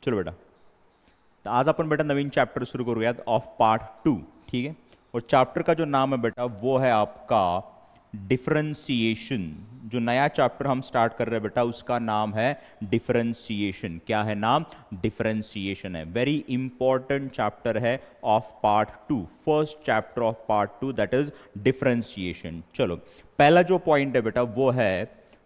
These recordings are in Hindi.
चलो बेटा, तो आज अपन बेटा नवीन चैप्टर शुरू करूँगा ऑफ पार्ट 2, ठीक है। और चैप्टर का जो नाम है बेटा वो है आपका डिफरेंशिएशन। जो नया चैप्टर हम स्टार्ट कर रहे हैं बेटा उसका नाम है डिफरेंशिएशन। क्या है नाम? डिफरेंशिएशन है। वेरी इंपॉर्टेंट चैप्टर है of part 2, first chapter of part 2 that is differentiation. चलो, पहला जो पॉइंट है बेटा वो है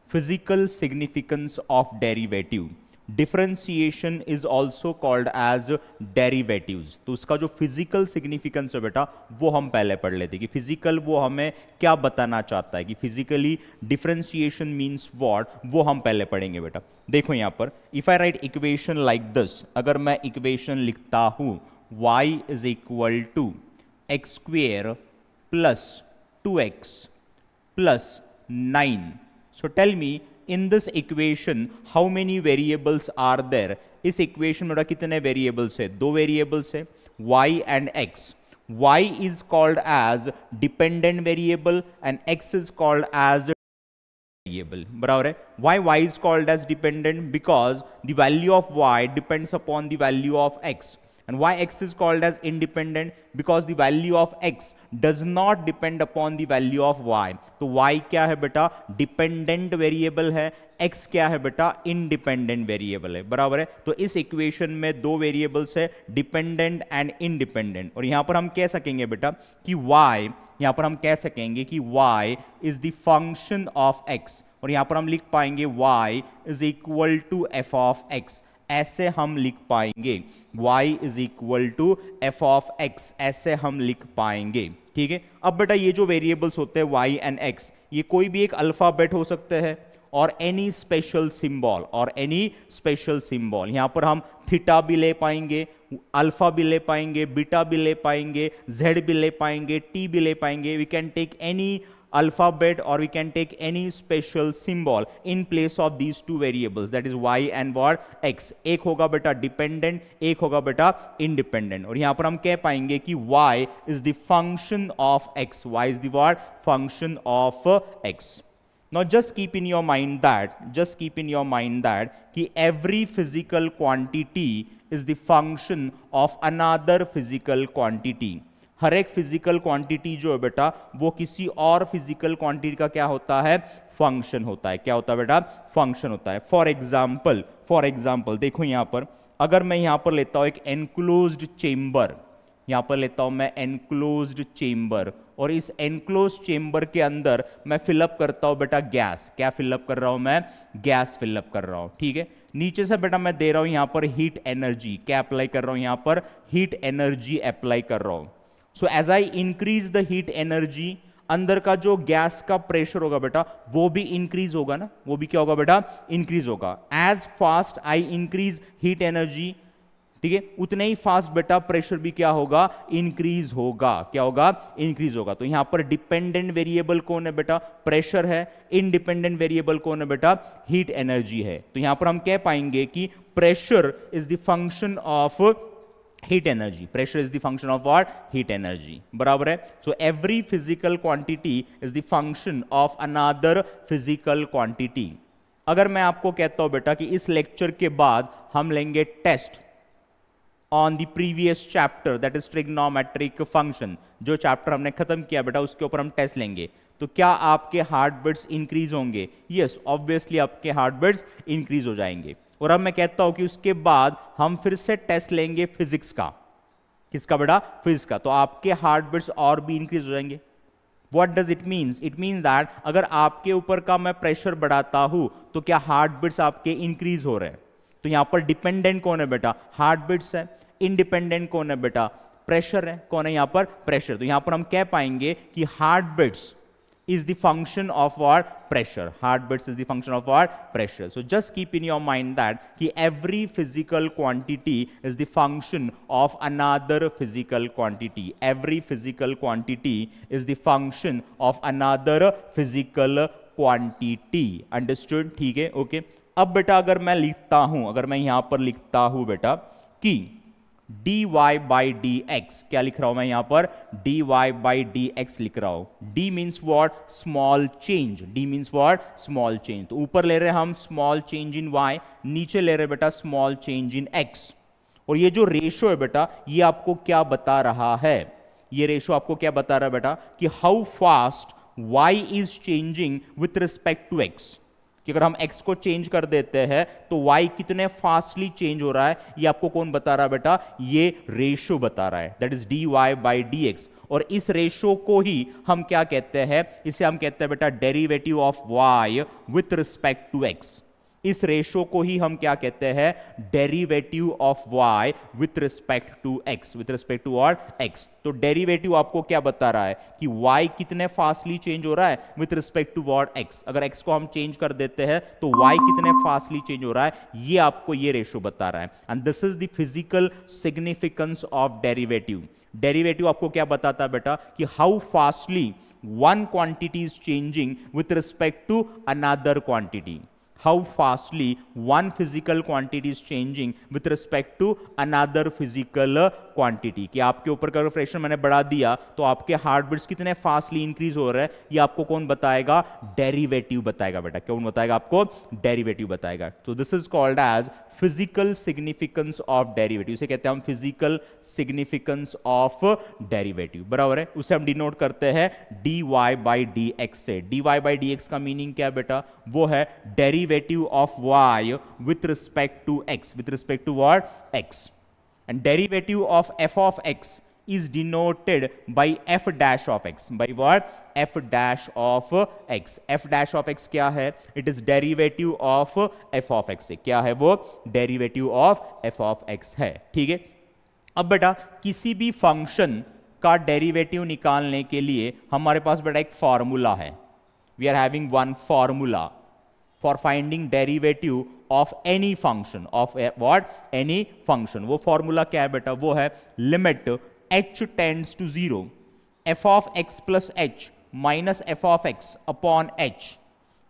physical significance of derivative. Differentiation is also called as derivatives. तो उसका जो फिजिकल सिग्निफिकेंस है बेटा वो हम पहले पढ़ लेते कि फिजिकल वो हमें क्या बताना चाहता है, कि फिजिकली डिफरेंशिएशन मीन्स व्हाट, वो हम पहले पढ़ेंगे बेटा। देखो यहां पर if I write equation like this, अगर मैं इक्वेशन लिखता हूं y is equal to x square plus 2x plus 9, so tell me in this equation how many variables are there? इस इक्वेशन में कितने वेरिएबल्स है? दो वेरिएबल्स है y and x. y is called as dependent variable and x is called as variable. बराबर है। why y is called as dependent? Because the value of y depends upon the value of x. And why x is called as independent? Because the value of x does not depend upon the value of y. तो y क्या है बेटा? डिपेंडेंट वेरिएबल है। x क्या है बेटा? इंडिपेंडेंट वेरिएबल है। बराबर है। तो इस इक्वेशन में दो वेरिएबल्स है, डिपेंडेंट एंड इंडिपेंडेंट। और यहां पर हम कह सकेंगे बेटा कि y, यहां पर हम कह सकेंगे कि y is the function of x। और यहां पर हम लिख पाएंगे y is equal to f of x। ऐसे हम लिख पाएंगे y is equal to F of X, ऐसे हम लिख पाएंगे। ठीक है। अब बेटा ये जो वेरिएबल्स होते हैं y एंड x, ये कोई भी एक अल्फाबेट हो सकते हैं और एनी स्पेशल सिंबल, और एनी स्पेशल सिंबल। यहां पर हम थीटा भी ले पाएंगे, अल्फा भी ले पाएंगे, बीटा भी ले पाएंगे, जेड भी ले पाएंगे, टी भी ले पाएंगे। We can take any alphabet or we can take any special symbol in place of these two variables, that is y and what x. एक होगा बेटा डिपेंडेंट, एक होगा बेटा इंडिपेंडेंट। और यहां पर हम कह पाएंगे कि y is the function of x, y is the what function of x. Now just keep in your mind that कि every physical quantity is the function of another physical quantity. हर एक फिजिकल क्वांटिटी जो है बेटा वो किसी और फिजिकल क्वांटिटी का क्या होता है? फंक्शन होता है। क्या होता है बेटा? फंक्शन होता है। फॉर एग्जाम्पल देखो यहां पर, अगर मैं यहां पर लेता हूं एक एनक्लोज्ड चेंबर, यहां पर लेता हूं मैं एनक्लोज्ड चेंबर, और इस एनक्लोज्ड चेंबर के अंदर मैं फिलअप करता हूं बेटा गैस। क्या फिलअप कर रहा हूं मैं? गैस फिलअप कर रहा हूं। ठीक है। नीचे से बेटा मैं दे रहा हूं यहां पर हीट एनर्जी। क्या अप्लाई कर रहा हूं? यहां पर हीट एनर्जी अप्लाई कर रहा हूं। So as I increase the heat energy, अंदर का जो गैस का प्रेशर होगा बेटा वो भी इंक्रीज होगा ना, वो भी क्या होगा बेटा? इंक्रीज होगा। As fast I increase heat energy, ठीक है, उतने ही फास्ट बेटा प्रेशर भी क्या होगा? इंक्रीज होगा। क्या होगा? इंक्रीज होगा। तो यहां पर डिपेंडेंट वेरिएबल कौन है बेटा? प्रेशर है। इंडिपेंडेंट वेरिएबल कौन है बेटा? हीट एनर्जी है। तो यहां पर हम कह पाएंगे कि pressure is the function of heat energy. Pressure is the function of what? Heat energy. बराबर है। So every physical quantity is the function of another physical quantity. अगर मैं आपको कहता हूं बेटा कि इस लेक्चर के बाद हम लेंगे test on the previous chapter that is trigonometric function, जो चैप्टर हमने खत्म किया बेटा उसके ऊपर हम टेस्ट लेंगे, तो क्या आपके हार्ट बीट्स इंक्रीज होंगे? यस, ऑब्वियसली आपके हार्ट बीट्स इंक्रीज हो जाएंगे। और अब मैं कहता हूं कि उसके बाद हम फिर से टेस्ट लेंगे फिजिक्स का। किसका बेटा? फिजिक्स का। तो आपके हार्ट बीट्स और भी इंक्रीज हो जाएंगे। What does it means? It means that अगर आपके ऊपर का मैं प्रेशर बढ़ाता हूं तो क्या हार्ट बीट्स आपके इंक्रीज हो रहे हैं? तो यहां पर डिपेंडेंट कौन है बेटा? हार्ट बीट्स है। इंडिपेंडेंट कौन है बेटा? प्रेशर है। कौन है यहां पर? प्रेशर। तो यहां पर हम कह पाएंगे कि heart beats is the function of what? Pressure. Heartbeats is the function of what? Pressure. So just keep in your mind that कि every physical quantity is the function of another physical quantity. Every physical quantity is the function of another physical quantity. Understood? ठीक है। Okay. अब बेटा अगर मैं लिखता हूं, अगर मैं यहां पर लिखता हूं बेटा कि D Y by D X, क्या लिख रहा हूं मैं यहां पर, D Y by D x लिख रहा हूं। D means what, small change, D means what, small change. तो ऊपर ले रहे हैं हम स्मॉल चेंज इन वाई, नीचे ले रहे बेटा स्मॉल चेंज इन एक्स। और ये जो रेशो है बेटा, ये आपको क्या बता रहा है, ये रेशो आपको क्या बता रहा है बेटा, कि how fast Y is changing with respect to X, कि अगर हम x को चेंज कर देते हैं तो y कितने फास्टली चेंज हो रहा है, ये आपको कौन बता रहा है बेटा, ये रेशो बता रहा है, that is dy by dx। और इस रेशो को ही हम क्या कहते हैं, इसे हम कहते हैं बेटा derivative of y with respect to x। इस रेशो को ही हम क्या कहते हैं, derivative of y with respect to x, with respect to और x। तो डेरिवेटिव आपको क्या बता रहा है कि y कितने फास्टली चेंज हो रहा है with respect to what x। अगर x को हम चेंज कर देते हैं तो y कितने फास्टली चेंज हो रहा है, ये आपको ये रेशो बता रहा है। And this is the physical significance of derivative. Derivative आपको क्या बताता है बेटा, कि how fastly one quantity is changing with respect to another quantity, how fastly one physical quantity is changing with respect to another physical quantity। कि आपके ऊपर का प्रेशर मैंने बढ़ा दिया तो आपके हार्ट बीट्स कितने फास्टली इंक्रीज हो रहे हैं, ये आपको कौन बताएगा, डेरिवेटिव बताएगा बेटा। कौन बताएगा आपको, डेरिवेटिव बताएगा। तो this is called as physical significance of derivative, इसे कहते हैं हम फिजिकल सिग्निफिकेंस ऑफ डेरिवेटिव, बराबर है। उसे हम डिनोट करते हैं dy बाई डी एक्स से। dy बाई डी एक्स का मीनिंग क्या है बेटा, वो है derivative of y with respect to x, with respect to what, x। And derivative of f of x is denoted by f dash of x, by what, f dash of x। f dash of x क्या है, it is derivative of f of x, क्या है वो, derivative of f of x है, ठीक है। अब बेटा किसी भी फंक्शन का डेरिवेटिव निकालने के लिए हमारे पास बेटा एक फॉर्मूला है, we are having one formula for finding derivative of any function, of what, any function। वो फॉर्मूला क्या है बेटा, वो है limit h tends to 0 f of x plus h minus f of x upon h।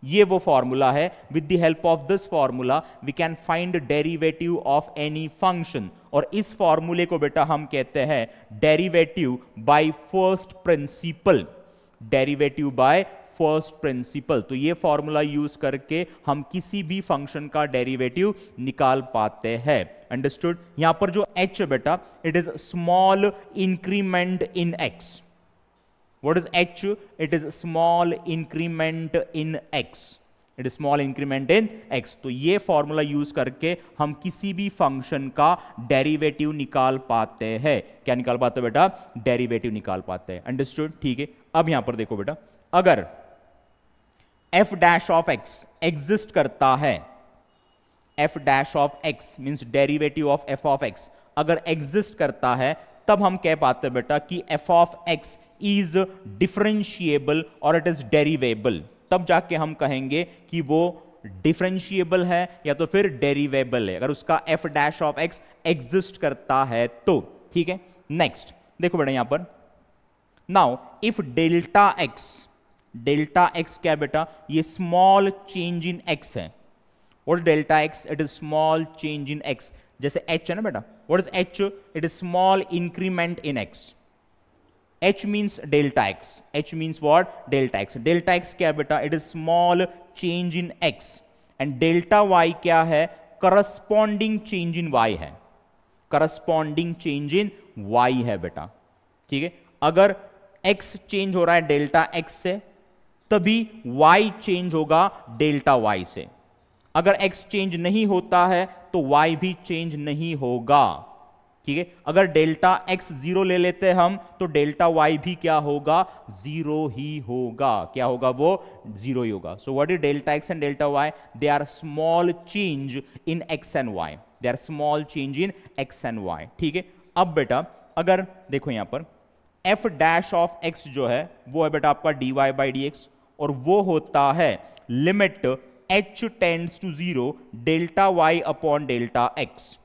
ये वो फॉर्मूला है। with the help of this formula we can find derivative of any function। और इस फॉर्मूले को बेटा हम कहते हैं derivative by first principle, derivative by first principle. तो ये फॉर्मूला यूज करके हम किसी भी फंक्शन का डेरिवेटिव निकाल पाते हैं, अंडरस्टूड। यहां पर जो h है बेटा, it is small increment in x। What is h, it is small increment in x, it is small increment in x। तो ये फॉर्मूला यूज करके हम किसी भी फंक्शन का डेरिवेटिव निकाल पाते हैं। क्या निकाल पाते हैं बेटा, डेरिवेटिव निकाल पाते हैं, अंडरस्टूड, ठीक है। अब यहां पर देखो बेटा, अगर f dash of x exist करता है, f dash of x means derivative of f of x अगर एग्जिस्ट करता है, तब हम कह पाते हैं बेटा कि f of x is differentiable और इट इज डेरिवेबल। तब जाके हम कहेंगे कि वो डिफरेंशिएबल है या तो फिर डेरिवेबल है, अगर उसका f dash of x exist करता है तो, ठीक है। नेक्स्ट देखो बेटा यहां पर, नाउ इफ डेल्टा x, डेल्टा x क्या है बेटा, ये स्मॉल चेंज इन x है। What is delta x, it is small change in x। जैसे h है ना बेटा, what is h, it is small increment in x। h means delta x, h means what, delta x। डेल्टा x क्या है बेटा, it is small change in x। And delta y क्या है, करस्पॉन्डिंग चेंज इन y है, करस्पॉन्डिंग चेंज इन y है बेटा, ठीक है। अगर x चेंज हो रहा है डेल्टा x से, तभी y चेंज होगा डेल्टा y से। अगर x चेंज नहीं होता है तो y भी चेंज नहीं होगा, ठीक है। अगर डेल्टा x 0 ले लेते हैं हम, तो डेल्टा y भी क्या होगा, 0 ही होगा। क्या होगा वो, 0 ही होगा। So what is delta x and delta y, they are small change in x and y, they are small change in x and y, ठीक है। अब बेटा अगर देखो यहां पर f डैश ऑफ x जो है वो है बेटा आपका dy बाई डी एक्स, और वो होता है limit h tends to 0 delta y upon delta x।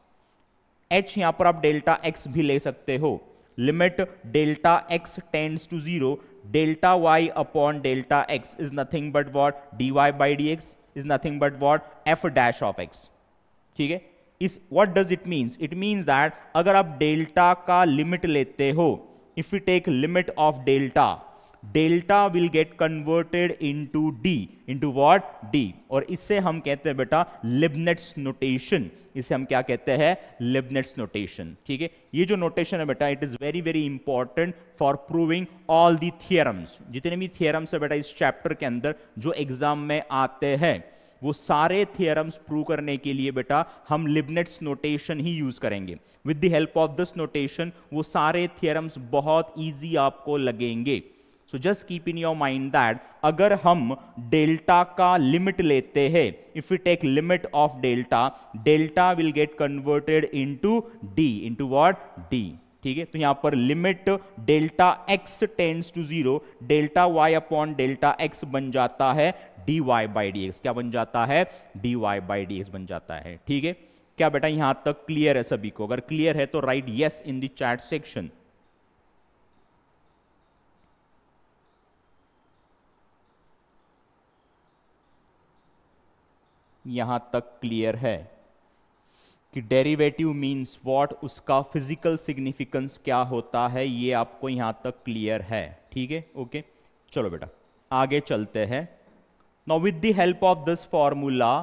h यहां पर आप डेल्टा x भी ले सकते हो, limit delta x tends to 0 delta y upon delta x is nothing but what, dy by D x is nothing but what, f dash of x, ठीक है। Is what does it means? It means that अगर आप डेल्टा का लिमिट लेते हो, if you take limit of delta, delta will get converted into d, into what? D. और इससे हम कहते हैं बेटा लिबनेट्स नोटेशन, इसे हम क्या कहते हैं? लिबनेट्स नोटेशन। ठीक है, ये जो नोटेशन है बेटा, it is very very important for proving all the theorems. जितने भी थियरम्स है बेटा इस चैप्टर के अंदर जो एग्जाम में आते हैं, वो सारे थियरम्स प्रूव करने के लिए बेटा हम लिबनेट्स नोटेशन ही यूज करेंगे। With the help of this notation वो सारे थियरम्स बहुत ईजी आपको लगेंगे। So just keep in your mind that अगर हम डेल्टा का लिमिट लेते हैं, if you take limit of delta, delta will get converted into d, into what? D. ठीक है, तो यहां पर limit delta x tends to 0, delta y upon delta x बन जाता है dy बाई डी एक्स। क्या बन जाता है? dy बाई डी एक्स बन जाता है। ठीक है, क्या बेटा यहां तक क्लियर है सभी को? अगर क्लियर है तो right yes in the chat section. यहां तक क्लियर है कि डेरिवेटिव मीन्स व्हाट, उसका फिजिकल सिग्निफिकेंस क्या होता है, ये आपको यहां तक क्लियर है। ठीक है, ओके, चलो बेटा आगे चलते हैं। Now with the help of this formula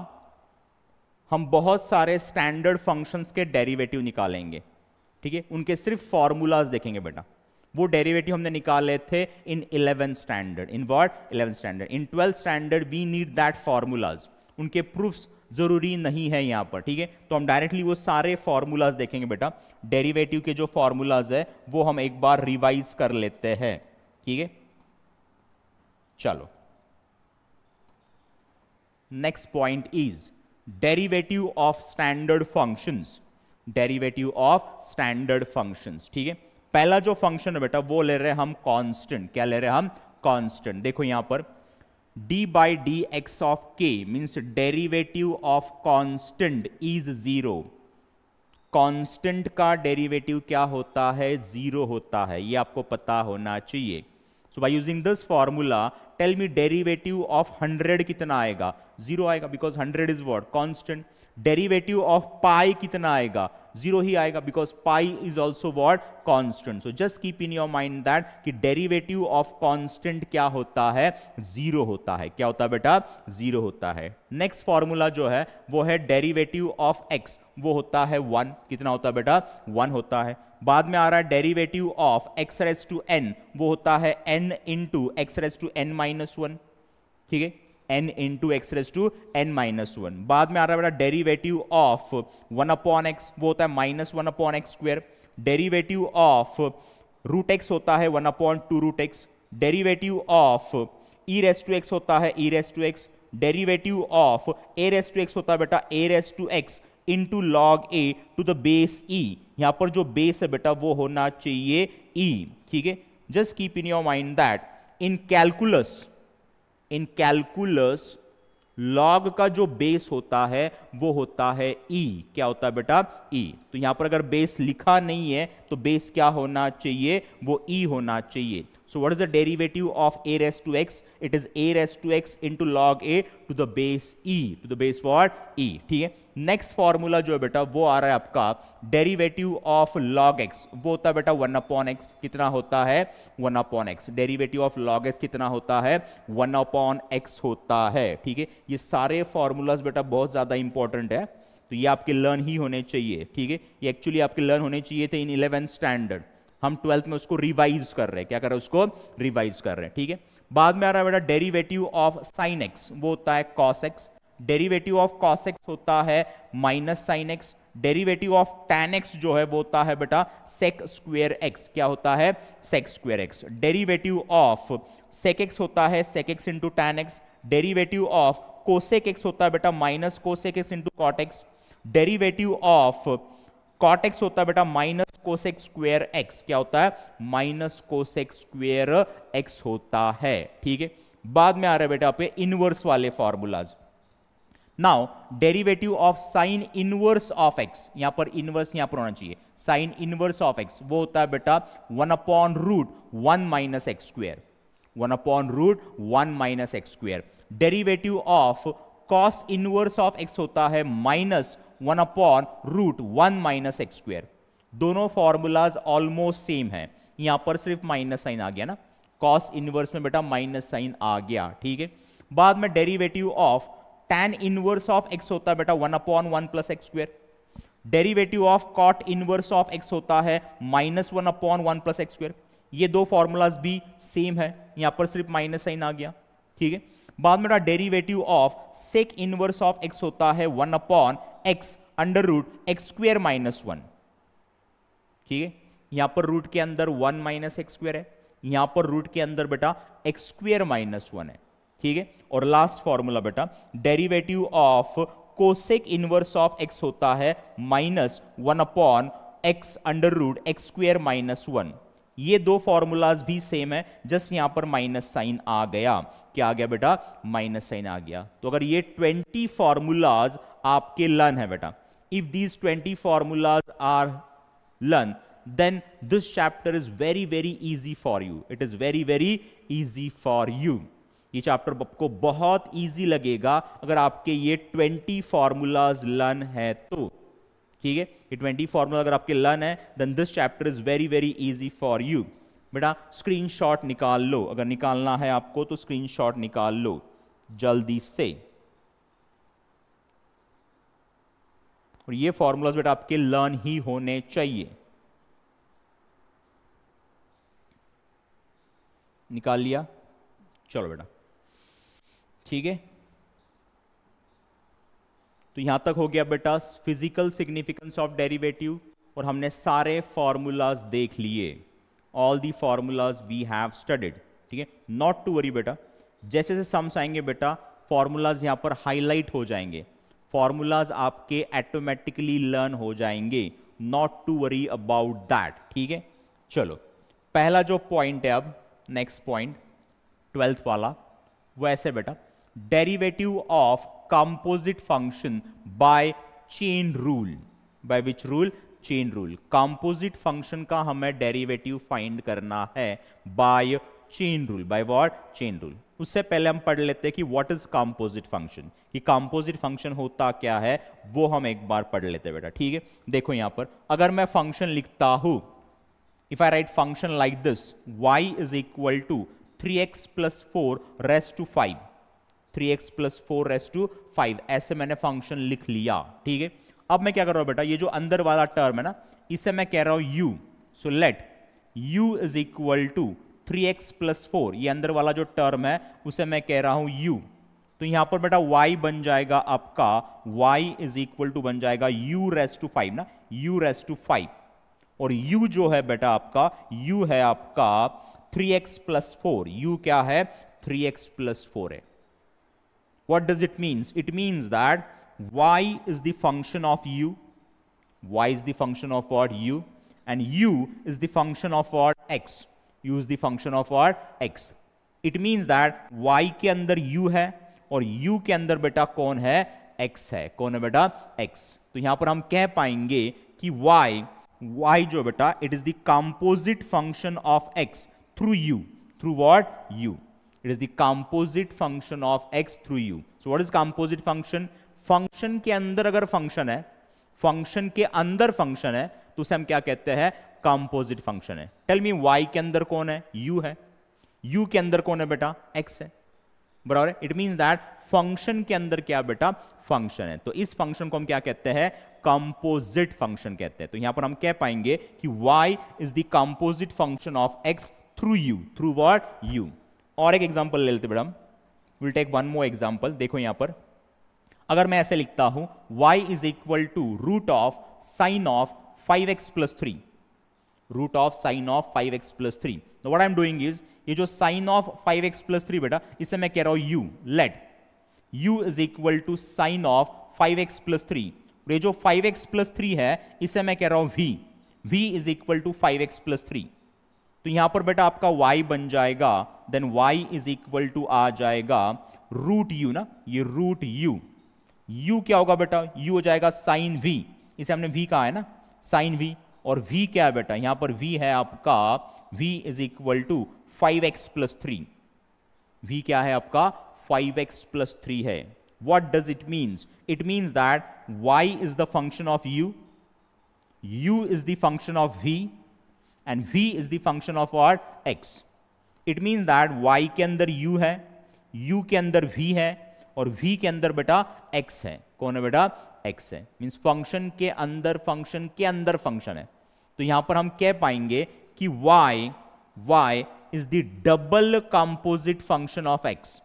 हम बहुत सारे स्टैंडर्ड फंक्शंस के डेरिवेटिव निकालेंगे। ठीक है, उनके सिर्फ फॉर्मूलाज देखेंगे बेटा। वो डेरिवेटिव हमने निकाले थे in 11th standard. In what? 11th standard. In 12th standard we need that formulas. उनके प्रूफ्स जरूरी नहीं है यहां पर। ठीक है, तो हम डायरेक्टली वो सारे फॉर्मूलाज देखेंगे बेटा। डेरिवेटिव के जो फॉर्मूलाज है वो हम एक बार रिवाइज कर लेते हैं। ठीक है, चलो next point is derivative of standard functions. Derivative of standard functions. ठीक है, पहला जो फंक्शन है बेटा वो ले रहे हैं हम कांस्टेंट। क्या ले रहे हैं हम? कांस्टेंट। देखो यहां पर d by dx of k means derivative of constant is 0। Constant का डेरिवेटिव क्या होता है? 0 होता है, ये आपको पता होना चाहिए। So by using this formula tell me derivative of 100 कितना आएगा? 0 आएगा, because 100 is what? Constant. Derivative of pi कितना आएगा? 0 ही आएगा, because pi is also what? Constant. So just keep in your mind that कि डेरिवेटिव ऑफ कांस्टेंट क्या होता है? 0 होता है। क्या होता है बेटा? 0 होता है। नेक्स्ट फॉर्मूला जो है वो है डेरिवेटिव ऑफ x, वो होता है 1। कितना होता है बेटा? 1 होता है। बाद में आ रहा है derivative of x raise to n, वो होता है n into x raise to n minus 1। ठीक है, n into x raise to n minus 1। बाद में आ रहा है बेटा डेरिवेटिव ऑफ 1 अपॉन x, वो होता है minus 1 upon x square. Derivative of root x होता है 1 upon 2 root x। Derivative of e raise to x होता है e raise to x। Derivative of a raise to x होता है बेटा a raise to x into log a to the base e। यहां पर जो बेस है बेटा वो होना चाहिए e। ठीक है, just keep in your mind that in calculus log का जो बेस होता है वो होता है e। क्या होता है बेटा? e। तो यहां पर अगर बेस लिखा नहीं है तो बेस क्या होना चाहिए? वो e होना चाहिए। So what is the derivative of a raised to x? It is a raised to x into log a to the base e, to the base what? e। ठीक है, नेक्स्ट फॉर्मूला जो है बेटा वो आ रहा है आपका डेरिवेटिव ऑफ log x, वो होता है बेटा 1 अपॉन x। कितना होता है? 1 upon x। Derivative of log x कितना होता है? 1 अपॉन x होता है। ठीक है, ये सारे फॉर्मूलाज बेटा बहुत ज्यादा इंपॉर्टेंट है, तो ये आपके लर्न ही होने चाहिए। ठीक है, ये एक्चुअली आपके लर्न होने चाहिए थे इन 11th स्टैंडर्ड। हम 12th में उसको रिवाइज कर रहे हैं। क्या कर रहे हैं? उसको रिवाइज कर रहे हैं। ठीक है, बाद में आ रहा है बेटा डेरिवेटिव ऑफ साइन एक्स, वो होता है cos x. Derivative of cos x होता है minus sine x. Derivative of tan x जो है वो होता है बेटा सेक स्क्वायर एक्स। क्या होता है? Sec square x. Derivative of sec x होता है sec x into tan x. Derivative of cosec x होता है बेटा minus cosec x into cot x. Derivative of cot x होता है बेटा माइनस कोसेक स्क्वायर एक्स। क्या होता है? माइनस कोसेक स्क्वायर एक्स होता है। ठीक है, बाद में आ रहा है बेटा पे इनवर्स वाले formulas. Now derivative of sine inverse of x, यहां पर इनवर्स यहां पर होना चाहिए, साइन इनवर्स ऑफ एक्स वो होता है बेटा 1 upon root 1 minus x square. 1 upon root 1 minus x square. Derivative of cos inverse of x होता है -1/√1 - x²। दोनों फॉर्मूलाज ऑलमोस्ट सेम है, यहां पर सिर्फ माइनस साइन आ गया ना, कॉस इनवर्स में बेटा माइनस साइन आ गया, ठीक है। बाद में derivative of tan inverse of x होता है बेटा 1/1 + x²। Derivative of cot inverse of x होता है -1/1 + x²। ये दो फॉर्मूलाज भी सेम है, यहां पर सिर्फ माइनस साइन आ गया, ठीक है। बाद में derivative of sec inverse of x होता है 1/x √x² - 1, ठीक है। यहां पर रूट के अंदर 1 - x² है, यहां पर रूट के अंदर बेटा x² - 1 है, ठीक है। और लास्ट फॉर्मूला बेटा derivative of cosec inverse of x होता है -1/x √x² - 1। ये दो फॉर्मूलाज भी सेम है, जस्ट यहां पर माइनस साइन आ गया। क्या आ गया बेटा? माइनस साइन आ गया। तो अगर ये 20 फॉर्मूलाज आपके लर्न है बेटा, if these 20 formulas are learn, then this chapter is very very easy for you. It is very very easy for you. ये चैप्टर आपको बहुत इजी लगेगा अगर आपके ये 20 फॉर्मूलाज लर्न है तो, ठीक है। ये 20 फॉर्मूला अगर आपके लर्न है, then this chapter is very very easy for you. बेटा स्क्रीनशॉट निकाल लो, अगर निकालना है आपको तो स्क्रीनशॉट निकाल लो जल्दी से। और ये फॉर्मूलाज बेटा आपके लर्न ही होने चाहिए। निकाल लिया? चलो बेटा, ठीक है। तो यहां तक हो गया बेटा फिजिकल सिग्निफिकेंस ऑफ डेरिवेटिव, और हमने सारे फॉर्मूलाज देख लिए। All the formulas we have studied, ठीक है। नॉट टू वरी बेटा, जैसे जैसे सम्स आएंगे बेटा फॉर्मूलाज यहां पर हाईलाइट हो जाएंगे, फॉर्मूलाज आपके ऑटोमेटिकली लर्न हो जाएंगे। Not to worry about that, ठीक है। चलो पहला जो पॉइंट है, अब नेक्स्ट पॉइंट 12th वाला, वो ऐसे बेटा derivative of composite function by chain rule. By which rule? Chain rule. Composite function का हमें डेरिवेटिव फाइंड करना है by chain rule. By what? Chain rule. उससे पहले हम पढ़ लेते हैं कि व्हाट इज कंपोजिट फंक्शन, कि कंपोजिट फंक्शन होता क्या है वो हम एक बार पढ़ लेते हैं बेटा, ठीक है। देखो यहां पर अगर मैं फंक्शन लिखता हूं, if I write function like this, y is equal to 3x plus 4 raised to 5, 3x plus 4 raised to 5, ऐसे मैंने फंक्शन लिख लिया, ठीक है। अब मैं क्या कर रहा हूं बेटा, ये जो अंदर वाला टर्म है ना, इसे मैं कह रहा हूं u, so let u is equal to 3x plus 4, ये अंदर वाला जो टर्म है उसे मैं कह रहा हूं u। तो यहां पर बेटा y बन जाएगा आपका, y is equal to बन जाएगा u raised to 5 ना, u raised to 5, और u जो है बेटा आपका, u है आपका 3x plus 4, u क्या है? 3x plus 4 है। What does it means? It means that y is the function of u, y is the function of what? u, and u is the function of what? x, u is the function of what? x. It means that y के अंदर u है और u के अंदर बेटा कौन है? x है। कौन है बेटा? x। तो यहां पर हम कह पाएंगे कि y जो बेटा it is the composite function of x through u, through what? u। It is the composite function of x through u। So what is composite function? Function के अंदर अगर फंक्शन है, फंक्शन के अंदर फंक्शन है, तो उसे हम क्या कहते हैं? कंपोजिट फंक्शन है। टेल मी y के अंदर कौन है? u है। u के अंदर कौन है बेटा? x है, बराबर है। इट मींस दैट फंक्शन के अंदर क्या बेटा? फंक्शन है। तो इस फंक्शन को हम क्या कहते हैं? कंपोजिट फंक्शन कहते हैं। तो यहां पर हम कह पाएंगे कि y is the composite function of x through u, through what? u। और एक एग्जांपल ले लेते बेटा, will take one more example. देखो यहां पर अगर मैं ऐसे लिखता हूं y is equal to root of sine of 5x plus 3, root of sine of 5x plus 3। तो what I am doing is, ये जो साइन ऑफ 5x प्लस 3 बेटा, इसे मैं कह रहा हूं u। Let u is equal to sine of 5x plus 3, ये जो 5x प्लस 3 है इसे मैं कह रहा हूं v, v is equal to 5x plus 3। तो यहां पर बेटा आपका y बन जाएगा, then y is equal to आ जाएगा रूट u ना, ये रूट u। u क्या होगा बेटा? u हो जाएगा साइन v, इसे हमने v कहा है ना, साइन v। और v क्या है बेटा? यहां पर v है आपका, v is equal to 5x plus 3। v क्या है आपका? 5x प्लस 3 है। What does it means? It means that y is the function of u is the function of v, and v is the function of what? x. It means that y के अंदर u है, u के अंदर v है, और v के अंदर बेटा x है. कौन है बेटा? x है. मीन्स फंक्शन के अंदर फंक्शन है. तो यहां पर हम कह पाएंगे कि y is the double composite function of x.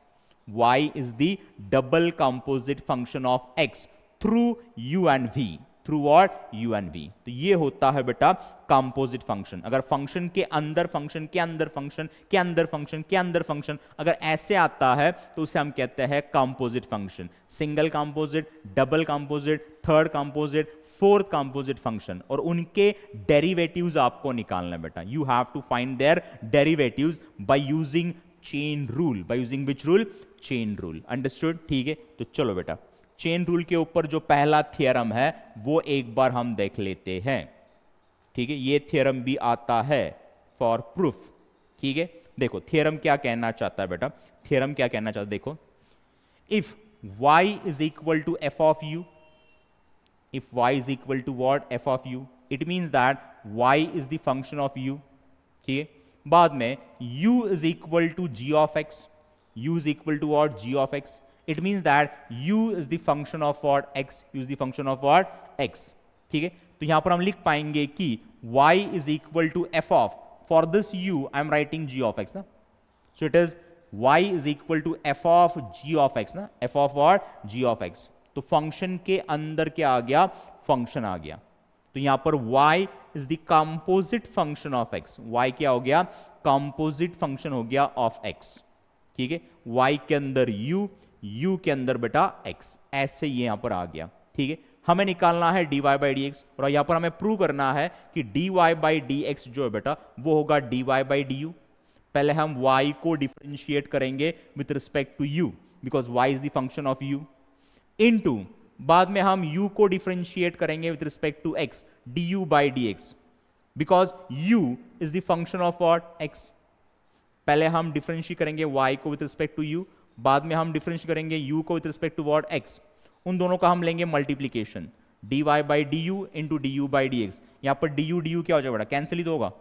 Y is the double composite function of x through u and v. Through what? u and v. तो ये होता है बेटा कंपोजिट फंक्शन. अगर फंक्शन के अंदर फंक्शन के अंदर फंक्शन के अंदर फंक्शन के अंदर फंक्शन अगर ऐसे आता है तो उसे हम कहते हैं composite function. Single composite, double composite, third composite, fourth composite function, और उनके डेरिवेटिव्स आपको निकालना है बेटा. You have to find their derivatives by using chain rule. By using which rule? Chain rule. Understood? ठीक है. तो चलो बेटा, चेन रूल के ऊपर जो पहला थ्योरम है वो एक बार हम देख लेते हैं. ठीक है. ये थ्योरम भी आता है फॉर प्रूफ. ठीक है. देखो थ्योरम क्या कहना चाहता है बेटा. थ्योरम क्या कहना चाहता है, देखो. If y is equal to f of u, if y is equal to what? f of u, it means that y is the function of u. ठीक है. बाद में u is equal to g of x, u is equal to what? g of x. It means that u is the function of what? x. u is the function of what? x. ठीक है. तो यहां पर हम लिख पाएंगे कि y is equal to f of, for this u I am writing g of x ना. So it is y is equal to f of g of x ना. f of what? g of x. तो फंक्शन के अंदर क्या आ गया? फंक्शन आ गया. तो यहां पर y is the composite function of x. y क्या हो गया? कंपोजिट फंक्शन हो गया ऑफ x. ठीक है. y के अंदर u के अंदर बेटा x. ऐसे ये यहां पर आ गया. ठीक है. हमें निकालना है dy बाई डी एक्स, और यहां पर हमें प्रूव करना है कि dy बाई डी एक्स जो है बेटा वो होगा dy बाई डी यू. पहले हम y को डिफरेंशिएट करेंगे with respect to u, because y is the function of u. Into बाद में हम u को डिफरेंशिएट करेंगे with respect to x, du by D x, because u is the function of what? x. पहले हम डिफरेंशिएट करेंगे y को विथ रिस्पेक्ट टू u, बाद में हम डिफरेंशिएट करेंगे u को with respect to what? x. उन दोनों का हम लेंगे multiplication, dy by d u into d u by D x. यहां पर du क्या हो जाएगा बेटा? कैंसिल ही तो होगा.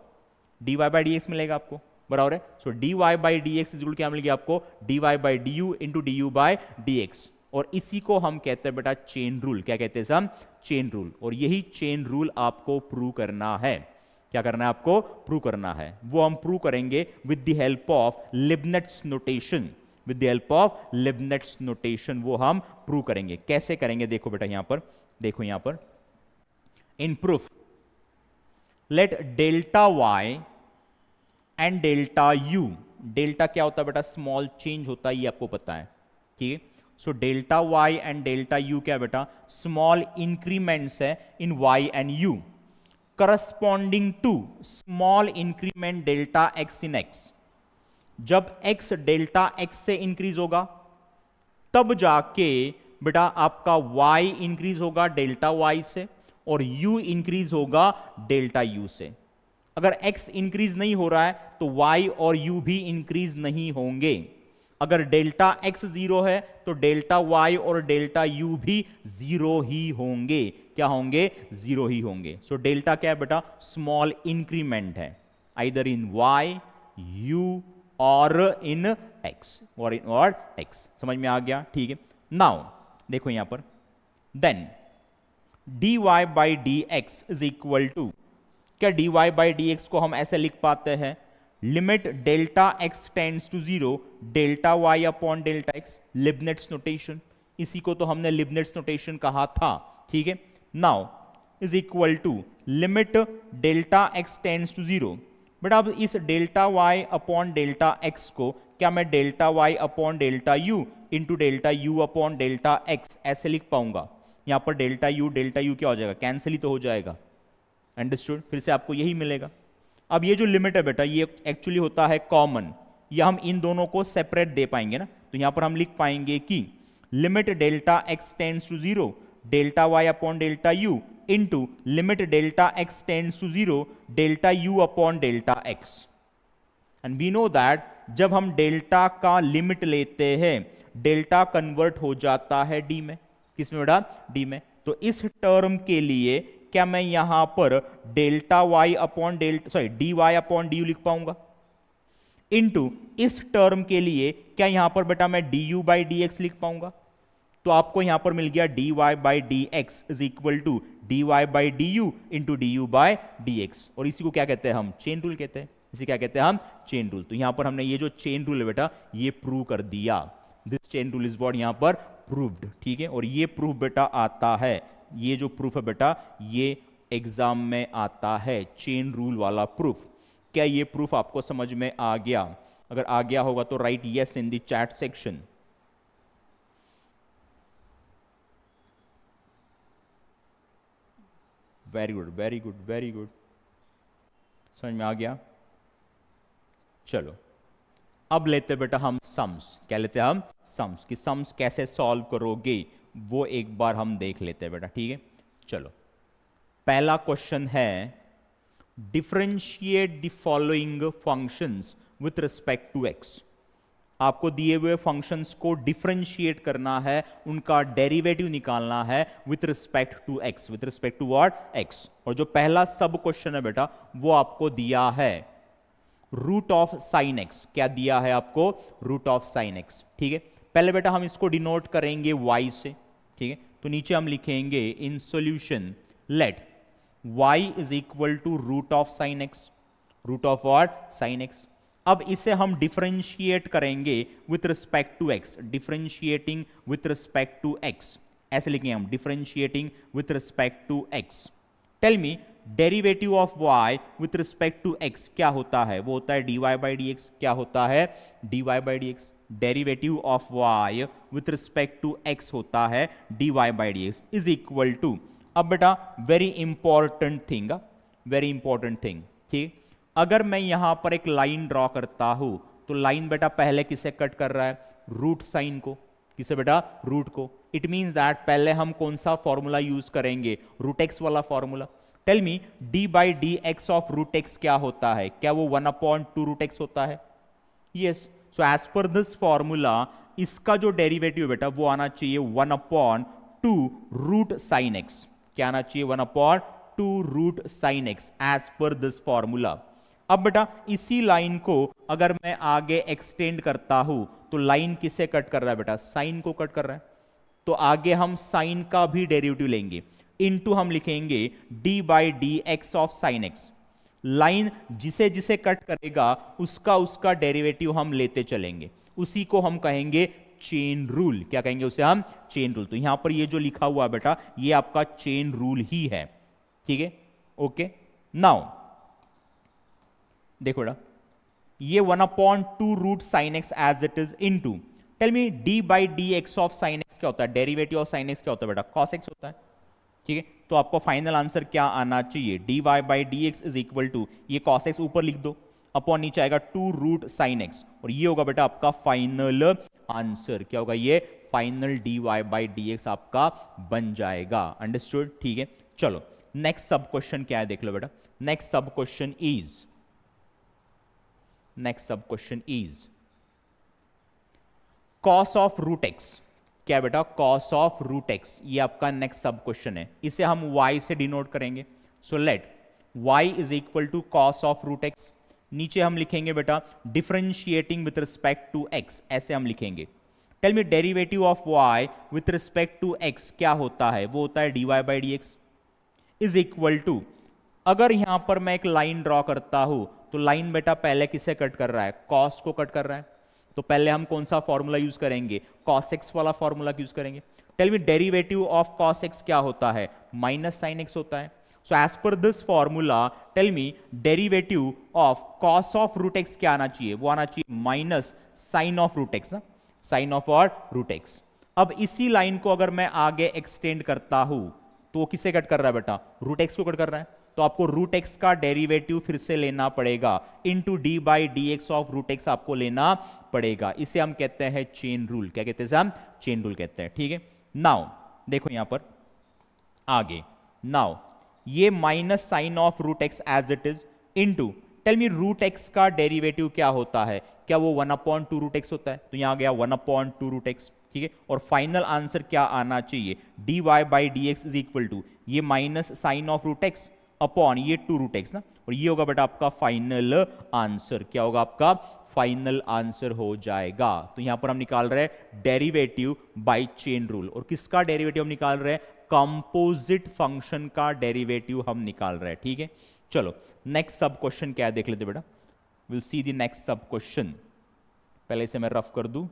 dy बाई डी एक्स मिलेगा आपको, बराबर है. सो dy by D x equal क्या मिलेगा आपको? dy by d u into d u by D x. और इसी को हम कहते हैं बेटा चेन रूल. क्या कहते हैं हम? Chain rule. और यही चेन रूल आपको प्रूव करना है. क्या करना है आपको? प्रूव करना है. वो हम प्रूव करेंगे with the help of Leibniz notation. With the help of Leibniz notation वो हम प्रूव करेंगे. कैसे करेंगे? देखो बेटा यहां पर, देखो यहां पर in proof let delta y and delta u. Delta क्या होता है बेटा? स्मॉल चेंज होता है, ये आपको पता है. ठीक है. So delta y and delta u क्या बेटा? स्मॉल इंक्रीमेंट्स है in y and u, corresponding to small increment delta x in x. जब x डेल्टा x से इंक्रीज होगा तब जाके बेटा आपका y इंक्रीज होगा डेल्टा y से, और u इंक्रीज होगा डेल्टा u से. अगर x इंक्रीज नहीं हो रहा है तो y और u भी इंक्रीज नहीं होंगे. अगर डेल्टा x जीरो है तो डेल्टा y और डेल्टा u भी जीरो ही होंगे. क्या होंगे? जीरो ही होंगे. सो डेल्टा क्या है बेटा? स्मॉल इंक्रीमेंट है, आइदर इन y, u और इन x, और x. समझ में आ गया? ठीक है. नाउ देखो यहां पर, then dy by D x is equal to, क्या dy बाई डी एक्स को हम ऐसे लिख पाते हैं? Limit delta x tends to zero delta y upon delta x. Leibniz notation. इसी को तो हमने लिबनेट्स नोटेशन कहा था. ठीक है. Now is equal to limit delta x tends to zero. बेटा अब इस delta y upon delta x को क्या मैं delta y upon delta u into delta u upon delta x ऐसे लिख पाऊंगा? यहां पर डेल्टा u क्या हो जाएगा? कैंसिल ही तो हो जाएगा. अंडरस्टूड? फिर से आपको यही मिलेगा. अब ये जो लिमिट है बेटा ये एक्चुअली होता है कॉमन, या हम इन दोनों को सेपरेट दे पाएंगे ना. तो यहां पर हम लिख पाएंगे कि limit delta x tends to zero delta y upon delta u into limit delta x tends to zero delta u upon delta x. And we know that जब हम डेल्टा का लिमिट लेते हैं डेल्टा कन्वर्ट हो जाता है डी में। किसमें बेटा? डी में। तो इस टर्म के लिए क्या मैं यहां पर delta y upon d y upon d u लिख पाऊंगा? इनटू इस टर्म के लिए क्या यहां पर बेटा मैं d u by D x लिख पाऊंगा? तो आपको यहां पर मिल गया dy by D x is equal to d Y by d u into d u by D x. और इसी को क्या कहते हैं हम? चेन रूल कहते हैं। इसे क्या कहते हैं हम? Chain rule. तो यहां पर हमने ये जो चेन रूल है बेटा ये प्रूव कर दिया। This chain rule is what यहां पर प्रूव्ड। ठीक है, और ये प्रूफ बेटा आता है, ये जो प्रूफ है बेटा ये एग्जाम में आता है, चेन रूल वाला प्रूफ। क्या ये प्रूफ आपको समझ में आ गया? अगर आ गया होगा तो right yes in the chat section. Very good, very good, very good. समझ में आ गया? चलो अब लेते बेटा हम सम्स। क्या लेते हैं हम? सम्स। कि सम्स कैसे सॉल्व करोगे वो एक बार हम देख लेते हैं बेटा। ठीक है, चलो पहला क्वेश्चन है differentiate the following functions with respect to x. आपको दिए हुए फंक्शंस को डिफरेंशिएट करना है, उनका डेरिवेटिव निकालना है with respect to x. With respect to what? X. और जो पहला सब क्वेश्चन है बेटा वो आपको दिया है रूट ऑफ साइन एक्स। क्या दिया है आपको? Root of sine x. ठीक है, पहले बेटा हम इसको डिनोट करेंगे y से। ठीक है, तो नीचे हम लिखेंगे in solution let y is equal to root of sine x. Root of what? Sine x. अब इसे हम डिफरेंशिएट करेंगे with respect to x. Differentiating with respect to x, ऐसे लिखेंगे हम, differentiating with respect to x. Tell me derivative of y with respect to x क्या होता है? वो होता है dy बाई डी एक्स। क्या होता है? dy by D x. Derivative of y with respect to x होता है dy by D x is equal to, अब बेटा very important thing, very important thing. ठीक, अगर मैं यहां पर एक लाइन ड्रॉ करता हूं तो लाइन बेटा पहले किसे कट कर रहा है? रूट साइन को। किसे बेटा? रूट को। इट मींस दैट पहले हम कौन सा फॉर्मूला यूज करेंगे? रूट एक्स वाला formula. Tell me d by D x of root x क्या होता है? क्या वो 1/2 रूट एक्स होता है? यस। सो एज पर दिस फॉर्मूला इसका जो डेरिवेटिव बेटा वो आना चाहिए 1/2 रूट साइन एक्स। क्या आना चाहिए? 1/2 रूट साइन एक्स एज पर दिस फॉर्मूला। अब बेटा इसी लाइन को अगर मैं आगे एक्सटेंड करता हूं तो लाइन किसे कट कर रहा है बेटा? साइन को कट कर रहा है। तो आगे हम साइन का भी डेरिवेटिव लेंगे, इनटू हम लिखेंगे D by D x of sine x. Line जिसे जिसे कट करेगा उसका उसका डेरिवेटिव हम लेते चलेंगे, उसी को हम कहेंगे चेन रूल। क्या कहेंगे उसे हम? Chain rule. तो यहां पर ये जो लिखा हुआ बेटा ये आपका चेन रूल ही है। ठीक है, ओके। नाउ देखो बेटा ये 1/2 root sine x as it is into, tell me d by D x of sine x क्या होता है? डेरिवेटिव ऑफ साइन एक्स क्या होता है बेटा? कॉस एक्स होता है। ठीक है, तो आपको फाइनल आंसर क्या आना चाहिए? D Y by D x is equal to, ये कॉस एक्स ऊपर लिख दो, अपॉन नीचे आएगा 2 रूट साइन एक्स, और ये होगा बेटा आपका फाइनल आंसर। क्या होगा ये? Final d Y by D x आपका बन जाएगा। अंडरस्टूड? ठीक है, चलो नेक्स्ट सब क्वेश्चन क्या है देख लो बेटा। Next sub question is, next sub question is cos of root x. क्या बेटा? कॉस ऑफ रूट एक्स, ये आपका नेक्स्ट सब क्वेश्चन है। इसे हम y से डिनोट करेंगे। So let y is equal to cos of root x. नीचे हम लिखेंगे बेटा differentiating with respect to x, ऐसे हम लिखेंगे। Tell me derivative of y with respect to x क्या होता है? वो होता है dy by D x is equal to, अगर यहां पर मैं एक लाइन ड्रॉ करता हूं तो लाइन बेटा पहले किसे कट कर रहा है? कॉस को कट कर रहा है। तो पहले हम कौन सा फॉर्मूला यूज करेंगे? कॉस एक्स वाला फॉर्मूला यूज करेंगे। Tell me derivative of cos x क्या होता है? माइनस साइन एक्स होता है। सो एज पर this formula tell me derivative of cos of root x क्या आना चाहिए? वो आना चाहिए minus sine of root x, sine of और रूट एक्स। अब इसी लाइन को अगर मैं आगे एक्सटेंड करता हूं तो वो किसे कट कर रहा है बेटा? रूट एक्स को कट कर रहा है। तो आपको रूट एक्स का डेरिवेटिव फिर से लेना पड़ेगा, into d by D x of root x आपको लेना पड़ेगा। इसे हम कहते हैं चेन रूल। क्या कहते हैं इसे हम? चेन रूल कहते हैं। ठीक है, नाउ देखो यहां पर आगे, नाउ ये minus sine of root x as it is into tell me root x का डेरिवेटिव क्या होता है, क्या वो 1/2 रूट एक्स होता है? तो यहां गया 1/2 रूट एक्स, ठीक है। और फाइनल आंसर क्या आना चाहिए, dy by D x is equal to ये minus sine of root x upon ये 2 रूट एक्स ना, और ये होगा बेटा आपका फाइनल आंसर। क्या होगा आपका फाइनल आंसर हो जाएगा। तो यहां पर हम निकाल रहे हैं डेरिवेटिव बाय चेन रूल। और किसका डेरिवेटिव हम निकाल रहे हैं, कंपोजिट फंक्शन का डेरिवेटिव हम निकाल रहे हैं, ठीक है। चलो नेक्स्ट सब क्वेश्चन क्या है देख लेते बेटा, will see the next sub question. पहले इसे मैं रफ कर दूं।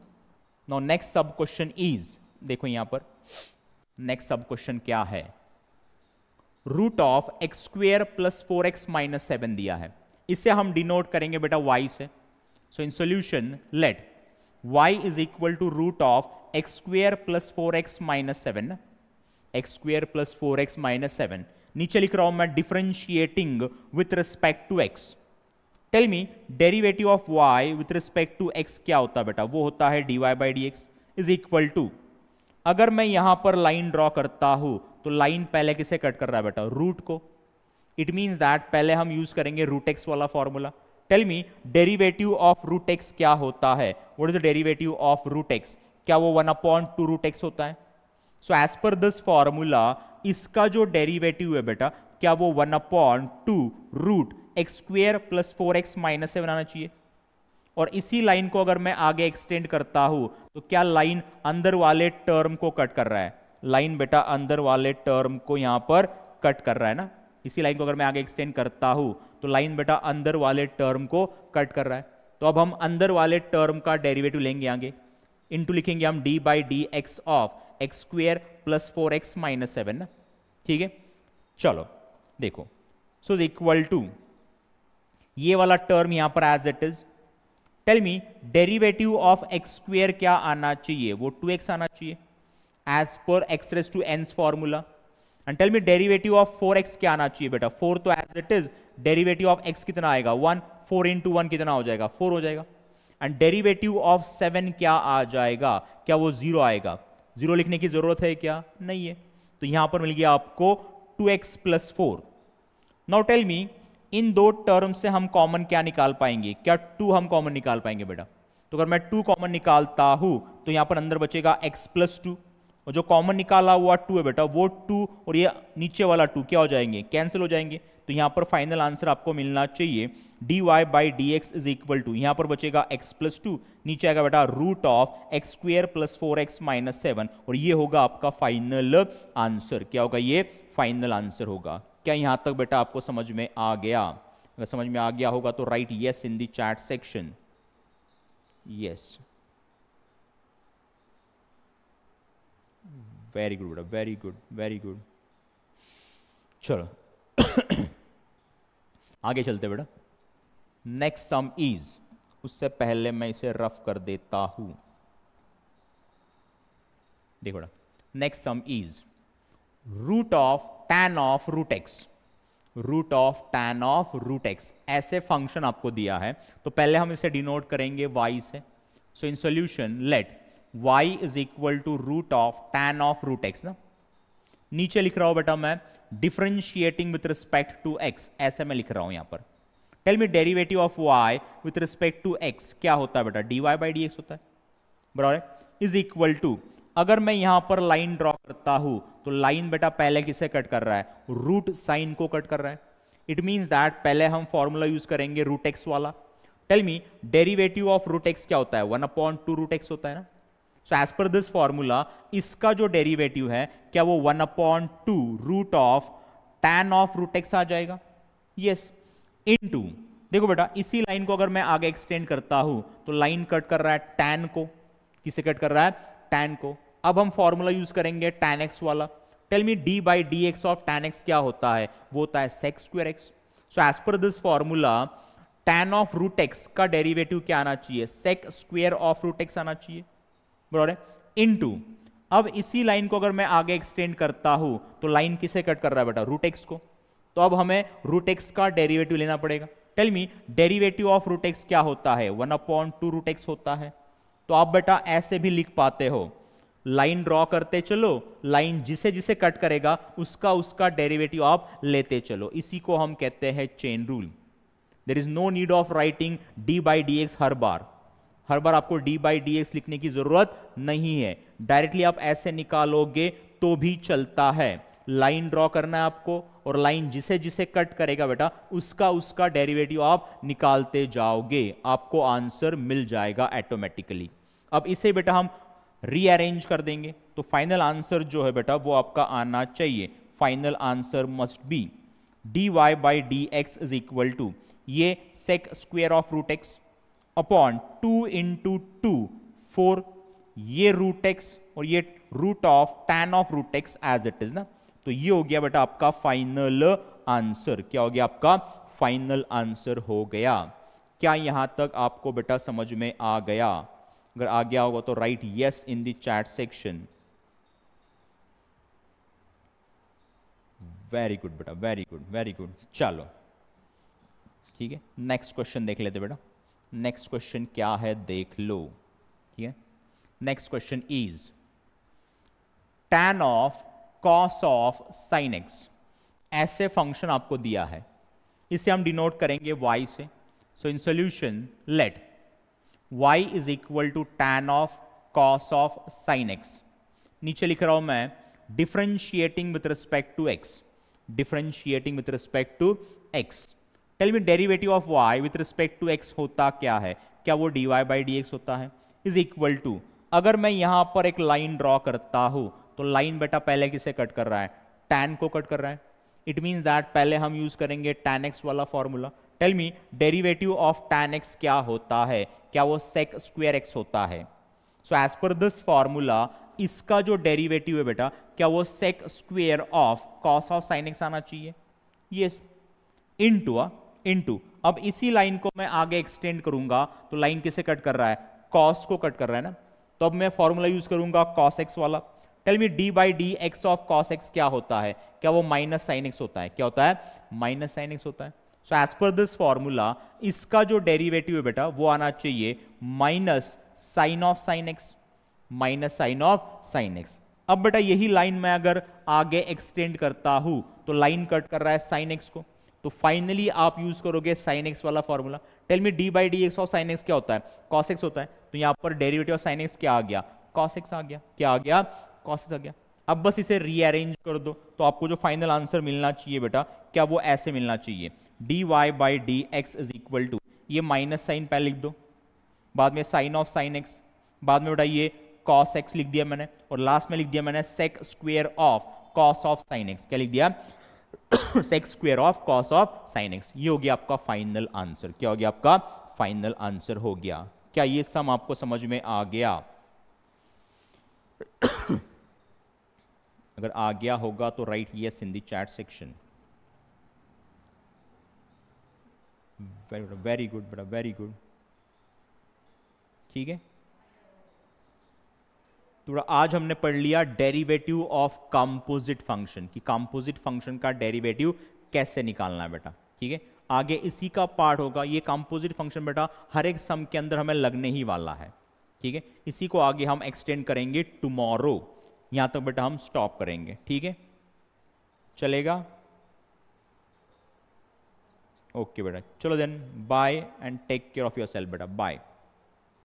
Now next sub question is, देखो यहां पर नेक्स्ट सब क्वेश्चन क्या है, root of x square plus 4x minus 7 दिया है। इसे हम डिनोट करेंगे बेटा y से। So in solution let y is equal to root of x square plus 4x minus 7 ना, x square plus 4x minus 7। नीचे लिख रहा हूं मैं differentiating with respect to x। Tell me derivative of y with respect to x क्या होता है बेटा, वो होता है dy by D x is equal to, अगर मैं यहां पर लाइन ड्रॉ करता हूं तो लाइन पहले किसे कट कर रहा है बेटा, रूट को। इट मींस दैट पहले हम यूज करेंगे रूट एक्स वाला formula. Tell me derivative of root x क्या होता है, what is the derivative of root x, क्या वो 1/2 रूट एक्स होता है? सो एज पर दिस फॉर्मूला इसका जो डेरिवेटिव है बेटा, क्या वो 1/2 root x square plus 4x minus 7 आना चाहिए। और इसी लाइन को अगर मैं आगे एक्सटेंड करता हूं तो क्या लाइन अंदर वाले टर्म को कट कर रहा है, लाइन बेटा अंदर वाले टर्म को यहां पर कट कर रहा है ना। इसी लाइन को अगर मैं आगे एक्सटेंड करता हूं तो लाइन बेटा अंदर वाले टर्म को कट कर रहा है। तो अब हम अंदर वाले टर्म का डेरिवेटिव लेंगे आगे, इनटू लिखेंगे हम D by D x of x square plus 4x minus 7 ना, ठीक है। चलो देखो, सो इज इक्वल टू ये वाला टर्म यहां पर as it is. Tell me derivative of x square क्या आना चाहिए, वो 2x आना चाहिए as per x raise to n formula. And tell me derivative of 4x क्या आना चाहिए बेटा, 4 तो as it is, derivative of x कितना आएगा 1, 4 इंटू 1 कितना हो जाएगा 4 हो जाएगा। एंड डेरिवेटिव ऑफ 7 क्या आ जाएगा, क्या वो 0 आएगा, 0 लिखने की जरूरत है क्या, नहीं है। तो यहां पर मिल गया आपको 2x plus 4। Now tell me in दो टर्म से हम कॉमन क्या निकाल पाएंगे, क्या 2 हम कॉमन निकाल पाएंगे बेटा। तो अगर मैं 2 कॉमन निकालता हूं तो यहां पर अंदर बचेगा x प्लस 2, और जो कॉमन निकाला हुआ 2 है बेटा वो 2 और ये नीचे वाला 2 क्या हो जाएंगे, कैंसिल हो जाएंगे। तो यहां पर फाइनल आंसर आपको मिलना चाहिए dy by D x is equal to, यहां पर बचेगा x प्लस 2, नीचे आएगा बेटा root of x square plus 4x minus 7, और ये होगा आपका फाइनल आंसर। क्या होगा, ये फाइनल आंसर होगा। क्या यहां तक बेटा आपको समझ में आ गया? अगर समझ में आ गया होगा तो right yes in the chat section. Yes, very good बेटा, वेरी गुड, वेरी गुड। चलो आगे चलते बेटा। नेक्स्ट सम इज, उससे पहले मैं इसे रफ कर देता हूं। देखो बेटा, next sum is root of tan of root x, root of tan of root x, ऐसे फंक्शन आपको दिया है। तो पहले हम इसे डिनोट करेंगे y से। So in solution let y is equal to root of tan of root x ना, नीचे लिख रहा हूं बेटा मैं differentiating with respect to x, ऐसे मैं लिख रहा हूं यहां पर। Tell me derivative of y with respect to x क्या होता है बेटा, dy बाई डी एक्स होता है, बराबर है, इज इक्वल टू, अगर मैं यहां पर लाइन ड्रॉ करता हूं तो लाइन बेटा पहले किसे कट कर रहा है, रूट साइन को कट कर रहा है। इट मींस दैट पहले हम फॉर्मूला यूज करेंगे रूट एक्स वाला। Tell me derivative of root x क्या होता है, 1/2 रूट एक्स होता है ना। सो एज पर दिस फॉर्मूला इसका जो डेरिवेटिव है क्या वो 1/2 root of tan of root x आ जाएगा, यस, इनटू, देखो बेटा इसी लाइन को अगर मैं आगे एक्सटेंड करता हूं तो लाइन कट कर रहा है tan को, किसे कट कर रहा है, tan को। अब हम फॉर्मूला यूज करेंगे tan x वाला। Tell me d by D x of tan x क्या होता है, वो होता है sec square x। So as पर this formula tan of root x का डेरिवेटिव क्या आना चाहिए, sec square of root x आना चाहिए, बराबर है, इनटू, अब इसी लाइन को अगर मैं आगे एक्सटेंड करता हूं तो लाइन किसे कट कर रहा है बेटा, रूट एक्स को। तो अब हमें रूट एक्स का डेरिवेटिव लेना पड़ेगा। Tell me derivative of root x क्या होता है, 1/2 रूट एक्स होता है। तो आप बेटा ऐसे भी लिख पाते हो, लाइन ड्रॉ करते चलो, लाइन जिसे जिसे कट करेगा उसका डेरिवेटिव आप लेते चलो, इसी को हम कहते हैं chain rule. There is no need of writing d by D x हर बार आपको डी बाई डी एक्स लिखने की जरूरत नहीं है, डायरेक्टली आप ऐसे निकालोगे तो भी चलता है। लाइन ड्रॉ करना है आपको, और लाइन जिसे जिसे कट करेगा बेटा उसका डेरिवेटिव आप निकालते जाओगे, आपको आंसर मिल जाएगा ऑटोमेटिकली। अब इसे बेटा हम रीअरेंज कर देंगे, तो फाइनल आंसर जो है बेटा वो आपका आना चाहिए। Final answer must be dy by D x is equal to ये sec square of root x upon 2 into 2 4, ये रूट एक्स और ये root of tan of root x as it is ना। तो ये हो गया बेटा आपका फाइनल आंसर। क्या हो गया? आपका फाइनल आंसर हो गया। क्या यहां तक आपको बेटा समझ में आ गया? अगर आ गया होगा तो right yes in the chat section. Very good बेटा, वेरी गुड, वेरी गुड। चलो ठीक है, नेक्स्ट क्वेश्चन देख लेते बेटा। नेक्स्ट क्वेश्चन क्या है देख लो। ठीक है, next question is tan of cos of sin x। ऐसे फंक्शन आपको दिया है, इसे हम डिनोट करेंगे y से। So in solution let y is equal to tan of cos of sin x। नीचे लिख रहा हूं मैं differentiating with respect to x, differentiating with respect to x। Tell me derivative of y with respect to x होता क्या है? क्या वो dy बाई डी एक्स होता है? इज इक्वल टू, अगर मैं यहां पर एक लाइन ड्रॉ करता हूं तो लाइन बेटा पहले किसे कट कर रहा है? tan को कट कर रहा है। इट मींस दैट पहले हम यूज करेंगे tan x वाला formula. Tell me derivative of tan x क्या होता है? क्या वो sec स्क्वायर x होता है? सो एज पर दिस फॉर्मूला इसका जो डेरिवेटिव है बेटा क्या वो sec square of cos of sin x आना चाहिए? यस, इनटू अब इसी लाइन को मैं आगे एक्सटेंड करूंगा तो लाइन किसे कट कर रहा है? cos को कट कर रहा है ना। तो अब मैं फॉर्मूला यूज करूंगा cos x वाला। Tell me d by D x of cos x क्या होता है? क्या वो माइनस साइन एक्स होता है? क्या होता है? माइनस साइन एक्स होता है। सो एज पर दिस फॉर्मूला इसका जो डेरिवेटिव है बेटा वो आना चाहिए minus sine of sine x, minus sine of sine x. अब बेटा यही लाइन मैं अगर आगे एक्सटेंड करता हूं तो लाइन कट कर रहा है साइन एक्स को, तो फाइनली आप यूज करोगे साइन एक्स वाला formula. Tell me d by D x of sine x क्या होता है? कॉस एक्स होता है। तो यहां पर डेरिवेटिव ऑफ साइन एक्स क्या आ गया? कॉस एक्स आ गया। क्या आ गया? कॉस एक्स आ गया। अब बस इसे रीअरेंज कर दो तो आपको जो फाइनल आंसर मिलना चाहिए बेटा क्या वो ऐसे मिलना चाहिए? D Y by D x is equal to, ये माइनस साइन पहले लिख दो, बाद में साइन ऑफ साइन एक्स, बाद में बेटा ये कॉस एक्स लिख दिया मैंने, और लास्ट में लिख दिया मैंने sec square of cos of sine x. क्या लिख दिया? Sec square of cos of sine x. ये हो गया आपका फाइनल आंसर। क्या हो गया? आपका फाइनल आंसर हो गया। क्या ये सम आपको समझ में आ गया? अगर आ गया होगा तो right yes in the chat section. Very good बेटा, वेरी गुड। ठीक है, थोड़ा आज हमने पढ़ लिया डेरिवेटिव ऑफ कंपोजिट फंक्शन, कि कंपोजिट फंक्शन का डेरिवेटिव कैसे निकालना है बेटा। ठीक है, आगे इसी का पार्ट होगा। ये कंपोजिट फंक्शन बेटा हर एक सम के अंदर हमें लगने ही वाला है। ठीक है, इसी को आगे हम एक्सटेंड करेंगे टुमारो। यहां तक बेटा हम स्टॉप करेंगे। ठीक है, चलेगा? ओके बेटा, चलो then bye and take care of yourself बेटा, बाय।